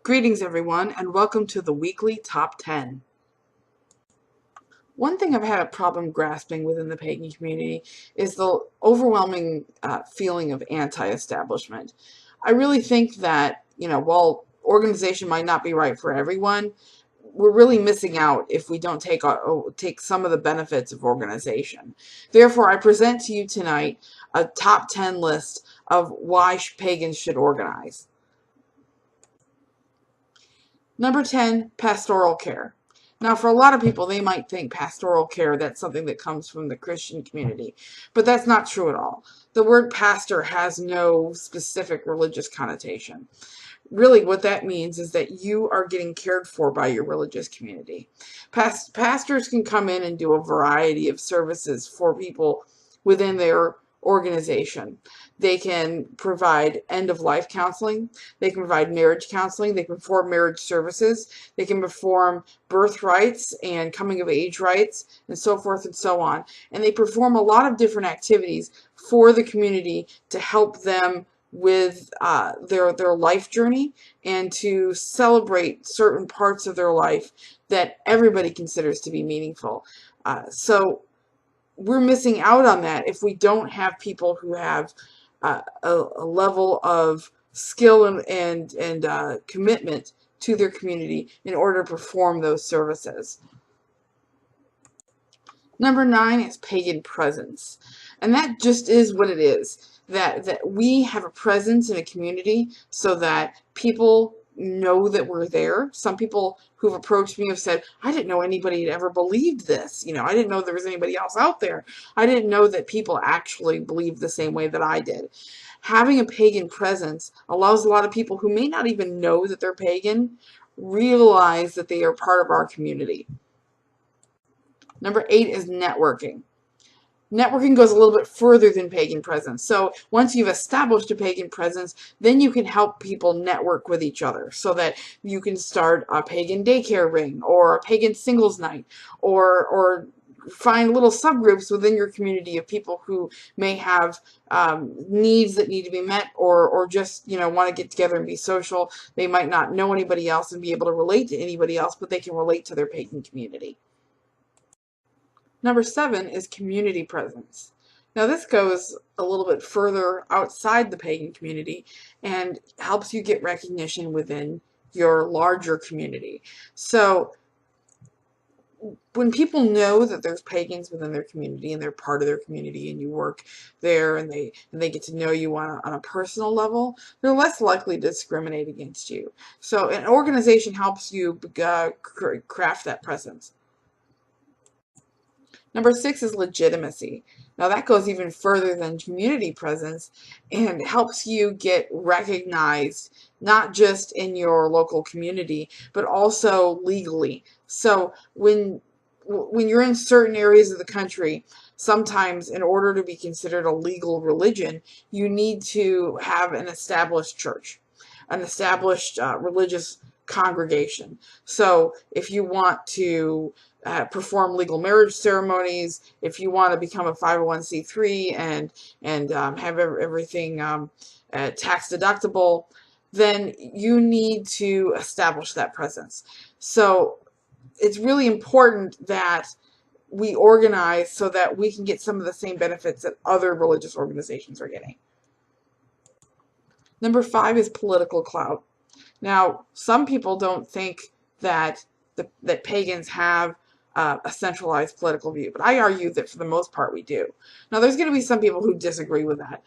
Greetings, everyone, and welcome to the weekly Top 10. One thing I've had a problem grasping within the pagan community is the overwhelming feeling of anti-establishment. I really think that, while organization might not be right for everyone, we're really missing out if we don't take some of the benefits of organization. Therefore, I present to you tonight a top 10 list of why pagans should organize. Number 10, pastoral care. Now, for a lot of people, they might think pastoral care, that's something that comes from the Christian community, but that's not true at all. The word pastor has no specific religious connotation. Really, what that means is that you are getting cared for by your religious community. Pastors can come in and do a variety of services for people within their organization. They can provide end-of-life counseling. They can provide marriage counseling. They can perform marriage services. They can perform birth rights and coming-of-age rights and so forth and so on. And they perform a lot of different activities for the community to help them with their life journey and to celebrate certain parts of their life that everybody considers to be meaningful. So we're missing out on that if we don't have people who have a level of skill and commitment to their community in order to perform those services. Number 9 is pagan presence. And that just is what it is. That we have a presence in a community so that people know that we're there. Some people who've approached me have said, I didn't know anybody had ever believed this. I didn't know there was anybody else out there. I didn't know that people actually believed the same way that I did. Having a pagan presence allows a lot of people who may not even know that they're pagan realize that they are part of our community. Number 8 is networking. Networking goes a little bit further than pagan presence. So once you've established a pagan presence, then you can help people network with each other so that you can start a pagan daycare ring or a pagan singles night or find little subgroups within your community of people who may have needs that need to be met or just, want to get together and be social. They might not know anybody else and be able to relate to anybody else, but they can relate to their pagan community. Number 7 is community presence. Now this goes a little bit further outside the pagan community and helps you get recognition within your larger community. So when people know that there's pagans within their community and they're part of their community and you work there and they get to know you on a personal level, they're less likely to discriminate against you. So an organization helps you craft that presence. Number 6 is legitimacy. Now that goes even further than community presence and helps you get recognized not just in your local community, but also legally. So when you're in certain areas of the country, sometimes in order to be considered a legal religion, you need to have an established church, an established religious congregation. So if you want to perform legal marriage ceremonies, if you want to become a 501c3 and have everything tax deductible, then you need to establish that presence. So it's really important that we organize so that we can get some of the same benefits that other religious organizations are getting. Number 5 is political clout. Now, some people don't think that that pagans have a centralized political view, but I argue that for the most part we do. Now, there's going to be some people who disagree with that,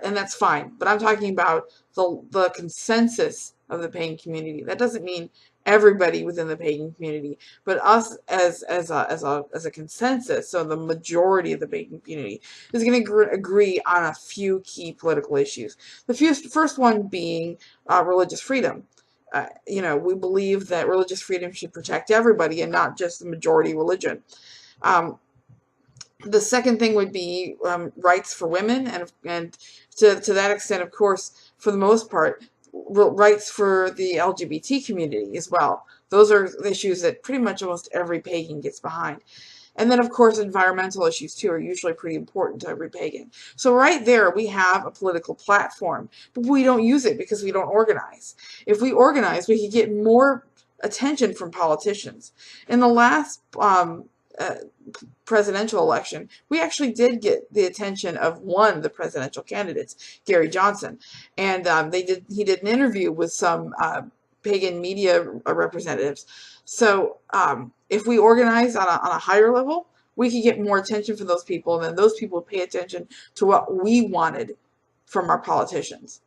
and that's fine. But I'm talking about the consensus of the pagan community. That doesn't mean everybody within the pagan community, but us as a consensus. So the majority of the pagan community is going to agree on a few key political issues. The first one being religious freedom. We believe that religious freedom should protect everybody and not just the majority religion. The second thing would be rights for women, and to that extent, of course, for the most part, rights for the LGBT community as well. Those are issues that pretty much almost every pagan gets behind. And then, of course, environmental issues, too, are usually pretty important to every pagan. So right there, we have a political platform, but we don't use it because we don't organize. If we organize, we could get more attention from politicians. In the last uh, presidential election, we actually did get the attention of one of the presidential candidates, Gary Johnson, and he did an interview with some pagan media representatives. So if we organize on a higher level, we could get more attention from those people, and then those people would pay attention to what we wanted from our politicians.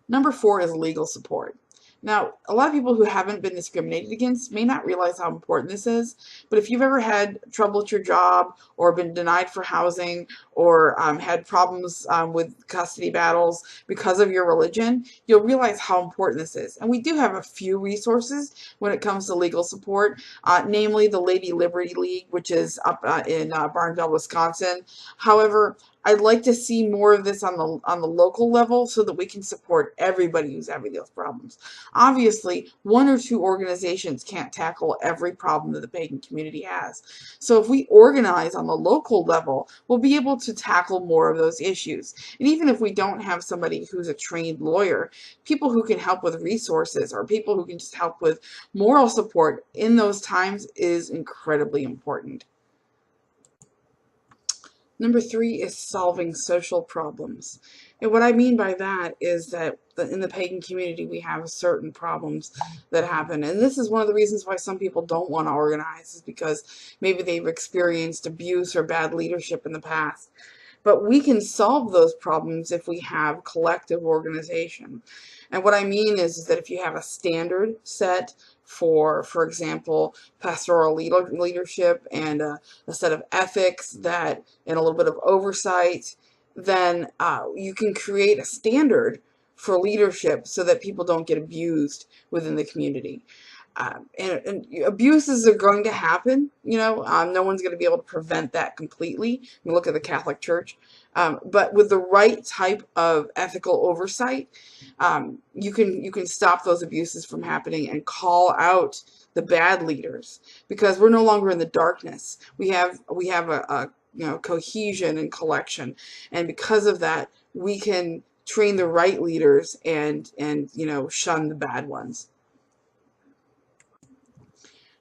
Number 4 is legal support. Now, a lot of people who haven't been discriminated against may not realize how important this is, but if you've ever had trouble at your job or been denied for housing or had problems with custody battles because of your religion, you'll realize how important this is. And we do have a few resources when it comes to legal support, namely the Lady Liberty League, which is up in Barnville, Wisconsin. However, I'd like to see more of this on the local level so that we can support everybody who's having those problems. Obviously, 1 or 2 organizations can't tackle every problem that the pagan community has. So if we organize on the local level, we'll be able to tackle more of those issues. And even if we don't have somebody who's a trained lawyer, people who can help with resources or people who can just help with moral support in those times is incredibly important. Number 3 is solving social problems. And what I mean by that is that in the pagan community, we have certain problems that happen. And this is one of the reasons why some people don't want to organize, is because maybe they've experienced abuse or bad leadership in the past. But we can solve those problems if we have collective organization. And what I mean is that if you have a standard set for example, pastoral leadership and a set of ethics and a little bit of oversight, then you can create a standard for leadership so that people don't get abused within the community. And abuses are going to happen, no one's going to be able to prevent that completely. You look at the Catholic Church. But with the right type of ethical oversight, you can stop those abuses from happening and call out the bad leaders, because we're no longer in the darkness. We have a cohesion and collection, and because of that, we can train the right leaders and shun the bad ones.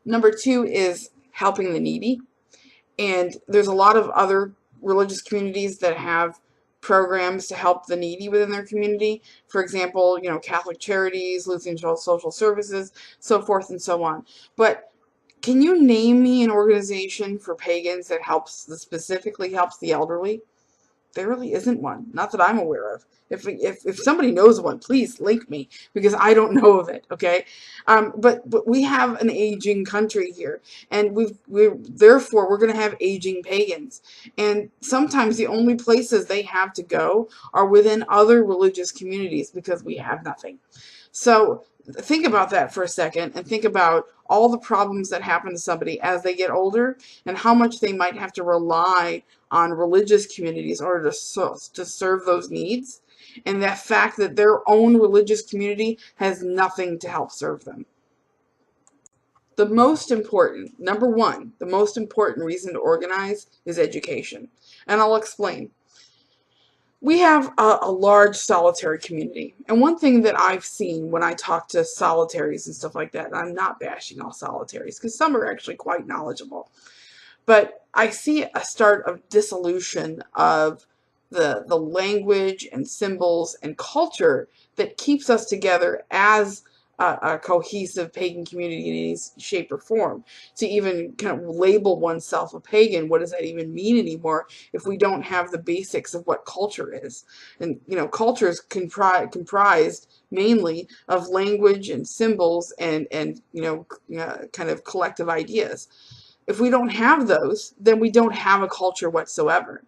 Number 2 is helping the needy. And there's a lot of other religious communities that have programs to help the needy within their community. For example, Catholic Charities, Lutheran Social Services, so forth and so on. But can you name me an organization for pagans that specifically helps the elderly? There really isn't one, not that I'm aware of. If somebody knows one, please link me, because I don't know of it. Okay, but we have an aging country here, and therefore we're going to have aging pagans, and sometimes the only places they have to go are within other religious communities because we have nothing. So think about that for a second, and think about all the problems that happen to somebody as they get older, and how much they might have to rely on religious communities in order to serve those needs, and that fact that their own religious community has nothing to help serve them. The most important, number 1, the most important reason to organize is education. And I'll explain. We have a large solitary community. And one thing that I've seen when I talk to solitaries and stuff like that, and I'm not bashing all solitaries, because some are actually quite knowledgeable, but I see a start of dissolution of the language and symbols and culture that keeps us together as a cohesive pagan community in any shape or form. To even kind of label oneself a pagan, what does that even mean anymore if we don't have the basics of what culture is? And culture is comprised mainly of language and symbols and kind of collective ideas. If we don't have those, then we don't have a culture whatsoever.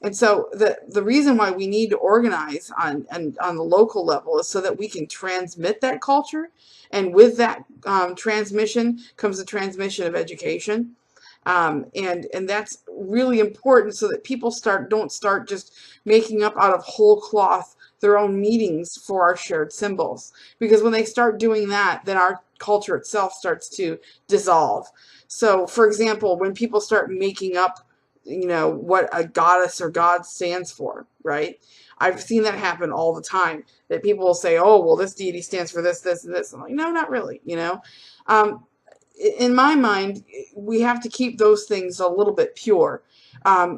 And so the reason why we need to organize on the local level is so that we can transmit that culture, and with that transmission comes the transmission of education, and that's really important, so that people don't start just making up out of whole cloth their own meetings for our shared symbols. Because when they start doing that, then our culture itself starts to dissolve. So, for example, when people start making up, what a goddess or god stands for, right? I've seen that happen all the time, that people will say, oh, well, this deity stands for this, this, and this. I'm like, no, not really, Um, in my mind, we have to keep those things a little bit pure,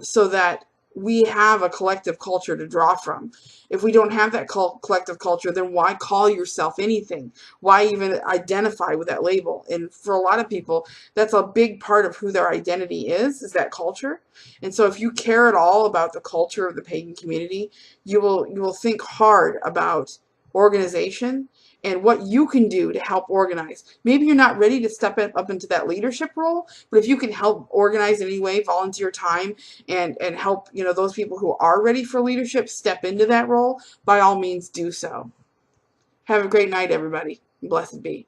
so that we have a collective culture to draw from. If we don't have that collective culture, then why call yourself anything? Why even identify with that label? And for a lot of people, that's a big part of who their identity is that culture. And so if you care at all about the culture of the pagan community, you will think hard about organization and what you can do to help organize. Maybe you're not ready to step up into that leadership role, but if you can help organize in any way, volunteer time, and help those people who are ready for leadership step into that role, by all means do so. Have a great night, everybody. Blessed be.